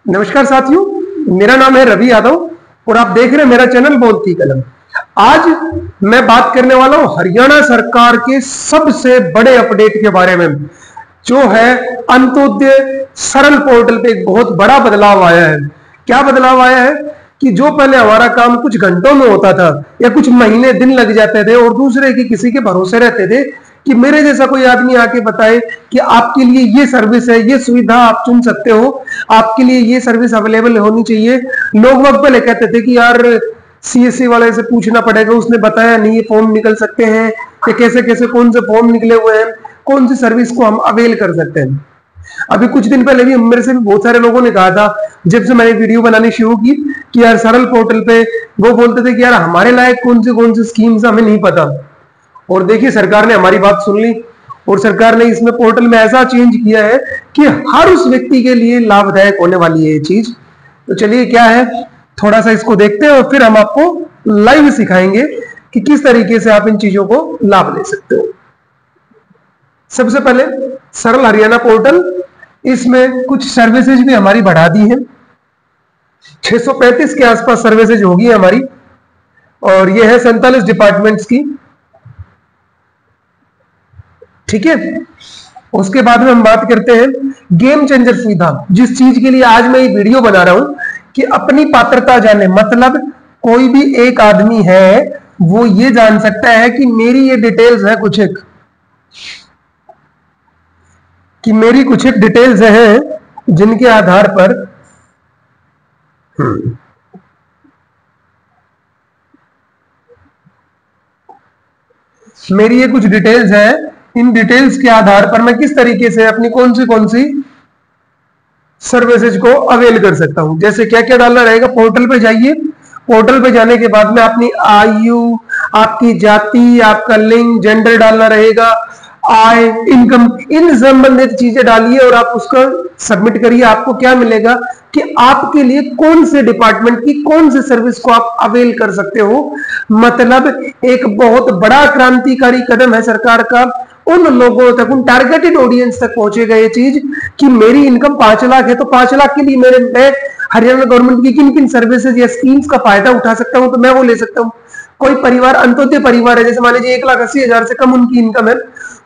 नमस्कार साथियों, मेरा नाम है रवि यादव और आप देख रहे हैं मेरा चैनल बोलती कलम। आज मैं बात करने वाला हूं हरियाणा सरकार के सबसे बड़े अपडेट के बारे में, जो है अंत्योदय सरल पोर्टल पे एक बहुत बड़ा बदलाव आया है। क्या बदलाव आया है कि जो पहले हमारा काम कुछ घंटों में होता था या कुछ महीने दिन लग जाते थे और दूसरे की किसी के भरोसे रहते थे कि मेरे जैसा कोई आदमी आके बताए कि आपके लिए ये सर्विस है, ये सुविधा आप चुन सकते हो, आपके लिए ये सर्विस अवेलेबल होनी चाहिए। लोग वक्त पहले कहते थे कि यार सीएससी वाले से पूछना पड़ेगा, उसने बताया नहीं ये फॉर्म निकल सकते हैं, ये कैसे कैसे कौन से फॉर्म निकले हुए हैं, कौन सी सर्विस को हम अवेल कर सकते हैं। अभी कुछ दिन पहले भी मेरे से भी बहुत सारे लोगों ने कहा था, जब से मैंने वीडियो बनानी शुरू की, कि यार सरल पोर्टल पे वो बोलते थे कि यार हमारे लायक कौन सी स्कीम्स हमें नहीं पता। और देखिए सरकार ने हमारी बात सुन ली और सरकार ने इसमें पोर्टल में ऐसा चेंज किया है कि हर उस व्यक्ति के लिए लाभदायक होने वाली है ये चीज। तो चलिए क्या है, थोड़ा सा इसको देखते हैं और फिर हम आपको लाइव सिखाएंगे कि किस तरीके से आप इन चीजों को लाभ ले सकते हो। सबसे पहले सरल हरियाणा पोर्टल, इसमें कुछ सर्विसेज भी हमारी बढ़ा दी है। 635 के आसपास सर्विसेज होगी हमारी और ये है 47 डिपार्टमेंट्स की। ठीक है, उसके बाद में हम बात करते हैं गेम चेंजर सुविधा, जिस चीज के लिए आज मैं ये वीडियो बना रहा हूं कि अपनी पात्रता जाने, मतलब कोई भी एक आदमी है वो ये जान सकता है कि मेरी ये डिटेल्स है कुछ एक, कि मेरी कुछ एक डिटेल्स है जिनके आधार पर मेरी ये कुछ डिटेल्स है, इन डिटेल्स के आधार पर मैं किस तरीके से अपनी कौन सी सर्विसेज को अवेल कर सकता हूं। जैसे क्या क्या डालना रहेगा, पोर्टल पे जाइए, पोर्टल पे जाने के बाद में अपनी आयु, आपकी जाति, आपका लिंग, जेंडर डालना रहेगा, आय, इनकम, इन संबंधित चीजें डालिए और आप उसका सबमिट करिए। आपको क्या मिलेगा कि आपके लिए कौन से डिपार्टमेंट की कौन से सर्विस को आप अवेल कर सकते हो। मतलब एक बहुत बड़ा क्रांतिकारी कदम है सरकार का, उन लोगों तक, उन टारगेटेड ऑडियंस तक पहुंचेगा ये चीज कि मेरी इनकम 5 लाख है तो 5 लाख के लिए मैं हरियाणा गवर्नमेंट की किन किन सर्विसेज या स्कीम्स का फायदा उठा सकता हूं, तो मैं वो ले सकता हूं। कोई परिवार अंत्योदय परिवार है, जैसे मान लीजिए 1,80,000 से कम उनकी इनकम है,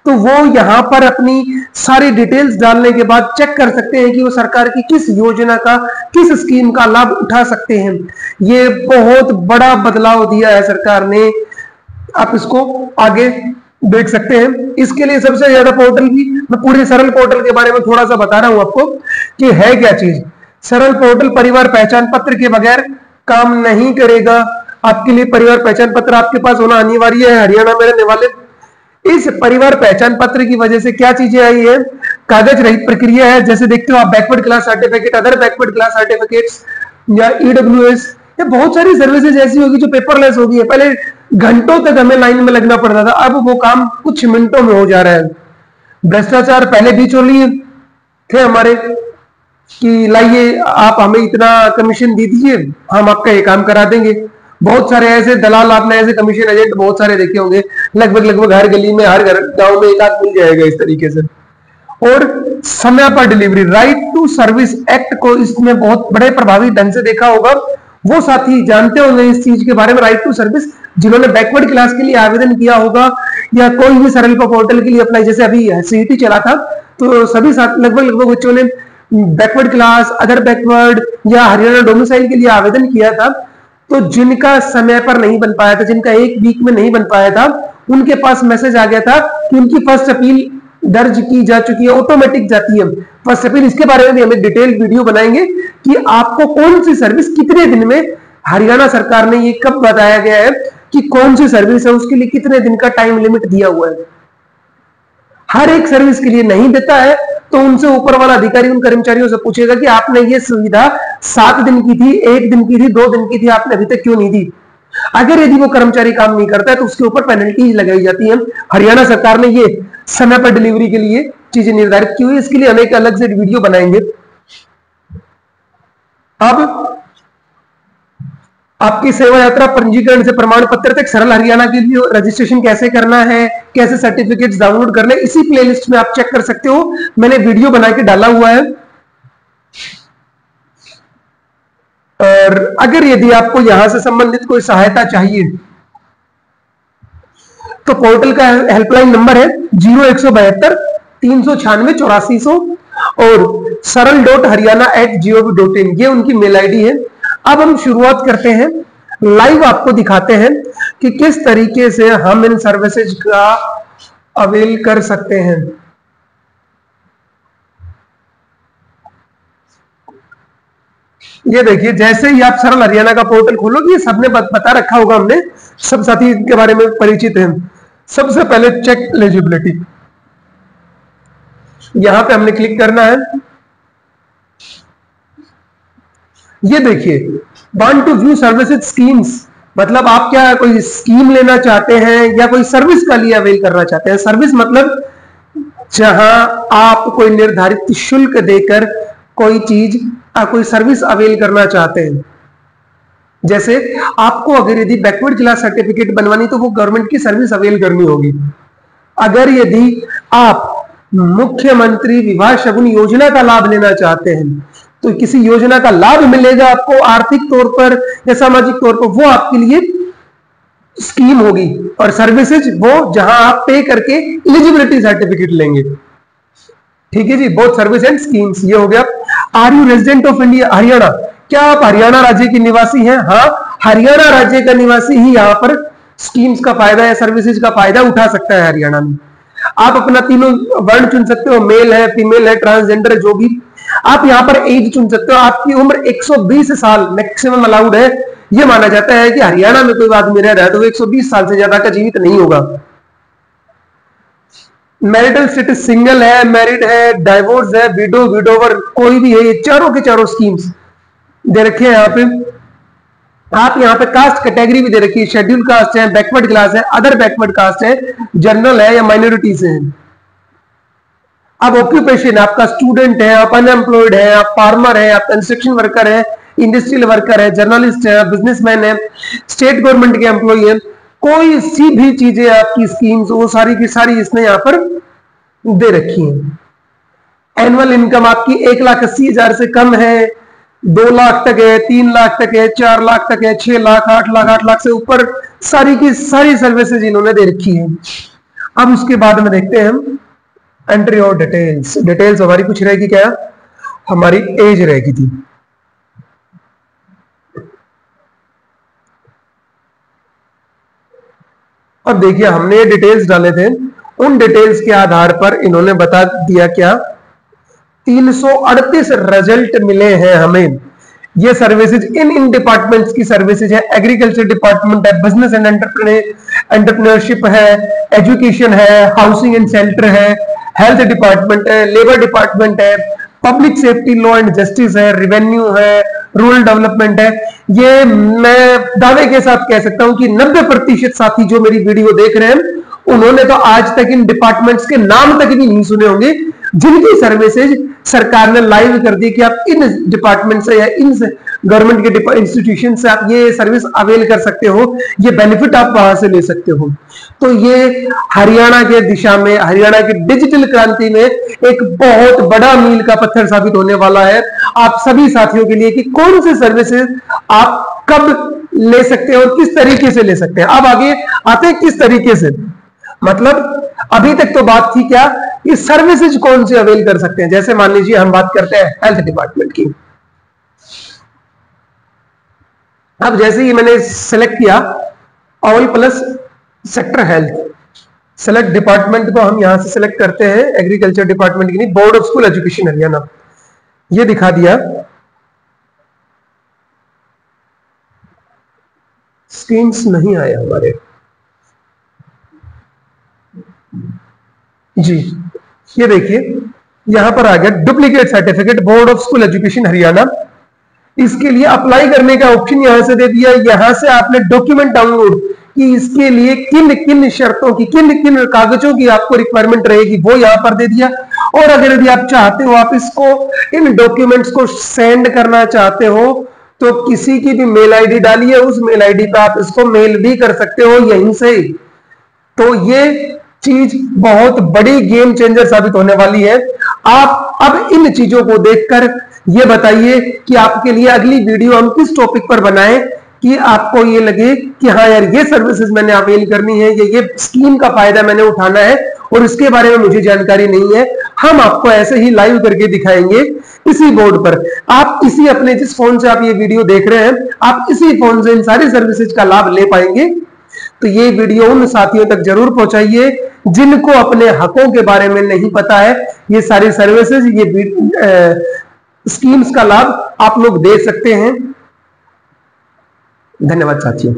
तो वो यहां पर अपनी सारी डिटेल्स डालने के बाद चेक कर सकते हैं कि वो सरकार की किस योजना का, किस स्कीम का लाभ उठा सकते हैं। ये बहुत बड़ा बदलाव दिया है सरकार ने, आप इसको आगे देख सकते हैं। इसके लिए सबसे ज्यादा पोर्टल की, मैं पूरे सरल पोर्टल के बारे में थोड़ा सा बता रहा हूं आपको कि है क्या चीज। सरल पोर्टल परिवार पहचान पत्र के बगैर काम नहीं करेगा। आपके लिए परिवार पहचान पत्र आपके पास होना अनिवार्य है हरियाणा में रहने वाले। इस परिवार पहचान पत्र की वजह से क्या चीजें आई है, कागज रहित प्रक्रिया है। जैसे देखते हो आप backward class certificate, other backward class certificates या ईडब्ल्यूएस, ये बहुत सारी सर्विसेज ऐसी होगी जो पेपरलेस होगी। पहले घंटों तक हमें लाइन में लगना पड़ता था, अब वो काम कुछ मिनटों में हो जा रहा है। भ्रष्टाचार पहले बिचौलिए थे हमारे कि लाइए आप हमें इतना कमीशन दे दीजिए, हम आपका ये काम करा देंगे। बहुत सारे ऐसे दलाल, आपने ऐसे कमीशन एजेंट बहुत सारे देखे होंगे, लगभग हर गली में, हर घर गांव में एक आध मिल जाएगा इस तरीके से। और समय पर delivery, right to service act को इसमें बहुत बड़े प्रभावी ढंग से देखा होगा। वो साथी जानते होंगे इस चीज के बारे में, राइट टू सर्विस, जिन्होंने बैकवर्ड क्लास के लिए आवेदन किया होगा या कोई भी सरल पोर्टल के लिए अप्लाई, जैसे अभी सीईटी चला था तो सभी लगभग बच्चों ने बैकवर्ड क्लास, अदर बैकवर्ड या हरियाणा डोमिसाइल के लिए आवेदन किया था। तो जिनका समय पर नहीं बन पाया था, जिनका एक वीक में नहीं बन पाया था, उनके पास मैसेज आ गया था कि उनकी फर्स्ट अपील दर्ज की जा चुकी है, ऑटोमेटिक जाती है फर्स्ट अपील। इसके बारे में भी हम एक डिटेल वीडियो बनाएंगे कि आपको कौन सी सर्विस कितने दिन में, हरियाणा सरकार ने ये कब बताया गया है कि कौन सी सर्विस है, उसके लिए कितने दिन का टाइम लिमिट दिया हुआ है। हर एक सर्विस के लिए नहीं देता है तो उनसे ऊपर वाला अधिकारी उन कर्मचारियों से पूछेगा कि आपने ये सुविधा 7 दिन की थी, 1 दिन की थी, 2 दिन की थी, आपने अभी तक क्यों नहीं दी। अगर यदि वो कर्मचारी काम नहीं करता है तो उसके ऊपर पेनल्टी लगाई जाती है। हरियाणा सरकार ने ये समय पर डिलीवरी के लिए चीजें निर्धारित की हुई, इसके लिए हम एक अलग से वीडियो बनाएंगे। अब आपकी सेवा यात्रा पंजीकरण से प्रमाण पत्र तक सरल हरियाणा के लिए रजिस्ट्रेशन कैसे करना है, कैसे सर्टिफिकेट्स डाउनलोड करने, इसी प्लेलिस्ट में आप चेक कर सकते हो। मैंने वीडियो बना के डाला हुआ है। और अगर यदि आपको यहां से संबंधित कोई सहायता चाहिए तो पोर्टल का हेल्पलाइन नंबर है 0172 396 8400 और saral.haryana@gov.in, ये उनकी मेल आईडी है। अब हम शुरुआत करते हैं, लाइव आपको दिखाते हैं कि किस तरीके से हम इन सर्विसेज का अवेल कर सकते हैं। ये देखिए, जैसे ही आप सरल हरियाणा का पोर्टल खोलोगे, ये सबने बता रखा होगा, हमने सब साथी के बारे में परिचित हैं। सबसे पहले चेक एलिजिबिलिटी, यहां पे हमने क्लिक करना है। ये देखिए, want to view services schemes, मतलब आप क्या कोई स्कीम लेना चाहते हैं या कोई सर्विस का लिए अवेल करना चाहते हैं। सर्विस मतलब जहां आप कोई निर्धारित शुल्क देकर कोई चीज कोई सर्विस अवेल करना चाहते हैं। जैसे आपको अगर यदि बैकवर्ड क्लास सर्टिफिकेट बनवानी तो वो गवर्नमेंट की सर्विस अवेल करनी होगी। अगर यदि आप मुख्यमंत्री विवाह शगुन योजना का लाभ लेना चाहते हैं तो किसी योजना का लाभ मिलेगा आपको आर्थिक तौर पर या सामाजिक तौर पर, वो आपके लिए स्कीम होगी। और सर्विसेज वो जहां आप पे करके एलिजिबिलिटी सर्टिफिकेट लेंगे। ठीक है जी, बोथ सर्विस एंड स्कीम्स। ये हो गया। Are you resident of India Haryana, क्या आप हरियाणा राज्य के निवासी हैं? हाँ, हरियाणा राज्य का निवासी ही यहाँ पर स्कीम्स का फायदा या सर्विसेज का फायदा उठा सकता है हरियाणा में। आप अपना तीनों वर्ण चुन सकते हो, मेल है, फीमेल है, ट्रांसजेंडर है, जो भी। आप यहाँ पर एज चुन सकते हो, आपकी उम्र 120 साल मैक्सिमम अलाउड है। यह माना जाता है कि हरियाणा में कोई आदमी रह रहा है तो वो 120 साल से ज्यादा का जीवित नहीं होगा। मैरिटल स्टेटस सिंगल है, मैरिड है, डाइवोर्स है, विडो, विडोवर, कोई भी है, ये चारों के चारों स्कीम्स दे रखे हैं यहाँ पे। आप यहाँ पे कास्ट कैटेगरी भी दे रखी है, शेड्यूल कास्ट है, बैकवर्ड क्लास है, अदर बैकवर्ड कास्ट है, जनरल है या माइनॉरिटीज है। अब ऑक्यूपेशन, आपका स्टूडेंट है, आप अनएम्प्लॉयड है, आप फार्मर है, आप कंस्ट्रक्शन वर्कर है, इंडस्ट्रियल वर्कर है, जर्नलिस्ट है, बिजनेसमैन है, स्टेट गवर्नमेंट के एम्प्लॉय है, कोई सी भी चीजें आपकी स्कीम्स वो सारी की सारी इसने यहां पर दे रखी है। एनुअल इनकम आपकी 1,80,000 से कम है, 2 लाख तक है, 3 लाख तक है, 4 लाख तक है, 6 लाख, 8 लाख, 8 लाख से ऊपर सारी की सारी सर्विसेज इन्होंने दे रखी है। अब उसके बाद में देखते हैं हम एंट्री और डिटेल्स। डिटेल्स हमारी कुछ रहेगी क्या? हमारी एज रहेगी थी। अब देखिए, हमने ये डिटेल्स डाले थे, उन डिटेल्स के आधार पर इन्होंने बता दिया क्या 338 रिजल्ट मिले हैं हमें। ये सर्विसेज इन डिपार्टमेंट्स की सर्विसेज है। एग्रीकल्चर डिपार्टमेंट है, बिजनेस एंड एंटरप्रेन्योरशिप है, एजुकेशन है, हाउसिंग एंड शेल्टर है, हेल्थ डिपार्टमेंट है, लेबर डिपार्टमेंट है, public safety law and justice है, रिवेन्यू है, रूरल डेवलपमेंट है। ये मैं दावे के साथ कह सकता हूं कि 90% साथी जो मेरी वीडियो देख रहे हैं उन्होंने तो आज तक इन डिपार्टमेंट्स के नाम तक भी नहीं सुने होंगे, जिनकी सर्विसेज सरकार ने लाइव कर दी कि आप इन डिपार्टमेंट से या इन गवर्नमेंट के इंस्टीट्यूशन से आप ये सर्विस अवेल कर सकते हो, ये बेनिफिट आप वहां से ले सकते हो। तो ये हरियाणा के दिशा में, हरियाणा की डिजिटल क्रांति में एक बहुत बड़ा मील का पत्थर साबित होने वाला है आप सभी साथियों के लिए कि कौन से सर्विसेज आप कब ले सकते हैं और किस तरीके से ले सकते हैं। अब आगे आते हैं किस तरीके से, मतलब अभी तक तो बात थी क्या कि सर्विसेज कौन से अवेल कर सकते हैं। जैसे मान लीजिए हम बात करते हैं हेल्थ डिपार्टमेंट की। अब जैसे ही मैंने सेलेक्ट किया all plus sector health, select department को हम यहां से सेलेक्ट करते हैं, एग्रीकल्चर डिपार्टमेंट की नहीं, board of school education Haryana, ये दिखा दिया। स्क्रीन्स नहीं आए हमारे जी, ये देखिए यहां पर आ गया duplicate certificate board of school education Haryana. इसके लिए अप्लाई करने का ऑप्शन यहां से दे दिया। यहां से आपने डॉक्यूमेंट डाउनलोड कि इसके लिए किन किन शर्तों की, किन किन कागजों की आपको रिक्वायरमेंट रहेगी, वो यहां पर दे दिया। और अगर यदि आप चाहते हो, आप इसको इन डॉक्यूमेंट्स को सेंड करना चाहते हो तो किसी की भी मेल आईडी डालिए, उस मेल आईडी पे आप इसको मेल भी कर सकते हो यहीं से। तो ये चीज बहुत बड़ी गेम चेंजर साबित होने वाली है। आप अब इन चीजों को देखकर ये बताइए कि आपके लिए अगली वीडियो हम किस टॉपिक पर बनाएं कि आपको ये लगे कि हाँ यार, ये सर्विसेज मैंने अवेल करनी है, ये स्कीम का फायदा मैंने उठाना है और इसके बारे में मुझे जानकारी नहीं है। हम आपको ऐसे ही लाइव करके दिखाएंगे इसी बोर्ड पर। आप इसी अपने जिस फोन से आप ये वीडियो देख रहे हैं, आप इसी फोन से इन सारी सर्विसेज का लाभ ले पाएंगे। तो ये वीडियो उन साथियों तक जरूर पहुंचाइए जिनको अपने हकों के बारे में नहीं पता है। ये सारी सर्विसेज, ये स्कीम्स का लाभ आप लोग दे सकते हैं। धन्यवाद साथियों।